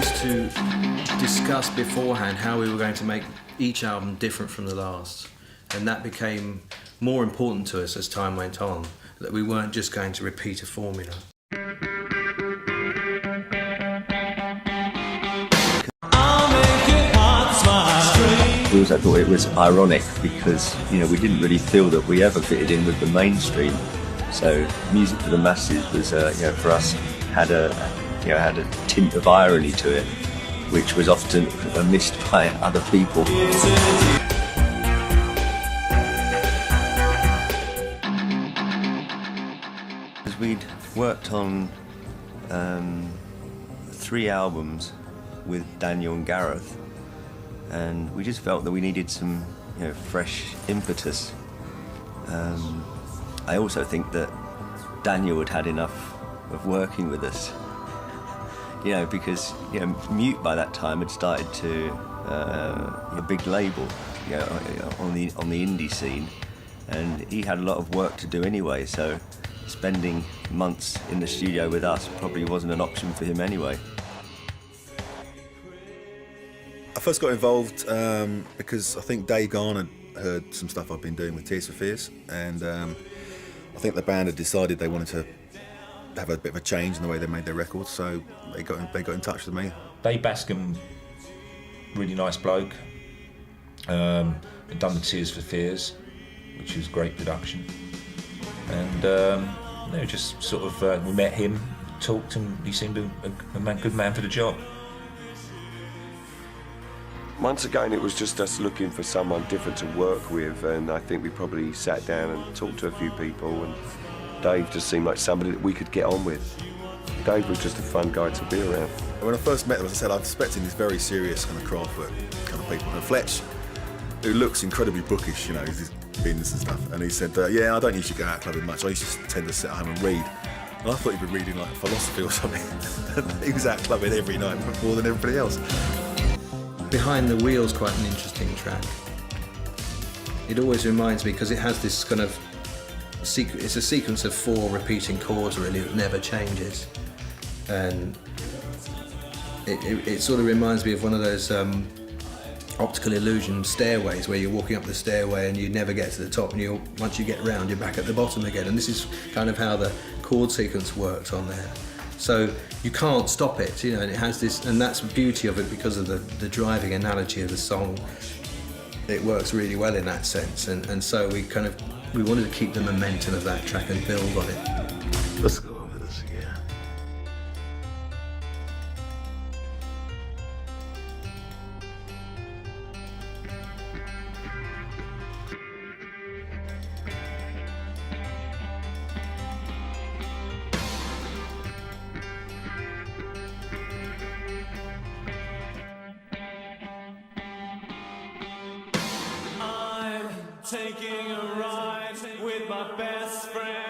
used to discuss beforehand how we were going to make each album different from the last, and that became more important to us as time went on, that we weren't just going to repeat a formula. We also thought it was ironic because, you know, we didn't really feel that we ever fitted in with the mainstream. So music for the masses was, you know, for us had a tint of irony to it, which was often missed by other people. Because we'd worked on 3 albums with Daniel and Gareth, and we just felt that we needed some, you know, fresh impetus. I also think that Daniel had had enough of working with us, you know, because, you know, Mute by that time had started to a big label, you know, on the indie scene, and he had a lot of work to do anyway. So spending months in the studio with us probably wasn't an option for him anyway. I first got involved because I think Dave Garner heard some stuff I've been doing with Tears for Fears, and I think the band had decided they wanted to have a bit of a change in the way they made their records, so they got in touch with me. Dave Bascom, really nice bloke, had done the Tears for Fears, which was great production, and you know, just sort of we met him, talked, and he seemed a good man for the job. Once again, it was just us looking for someone different to work with, and I think we probably sat down and talked to a few people, and Dave just seemed like somebody that we could get on with. Dave was just a fun guy to be around. When I first met them, as I said, I was expecting these very serious kind of craft work kind of people. And Fletch, who looks incredibly bookish, you know, he's bins and stuff, and he said, yeah, I don't usually go out clubbing much, I used to tend to sit at home and read. And I thought he'd be reading like philosophy or something. He was out clubbing every night more than everybody else. Behind the Wheel's quite an interesting track. It always reminds me, because it has this kind of it's a sequence of 4 repeating chords really that never changes, and it sort of reminds me of one of those optical illusion stairways where you're walking up the stairway and you never get to the top, and once you get round you're back at the bottom again, and this is kind of how the chord sequence works on there. So you can't stop it, you know, and it has this, and that's the beauty of it because of the driving analogy of the song. It works really well in that sense, and so we wanted to keep the momentum of that track and build on it. Let's go over this again. Taking a ride with my best friend.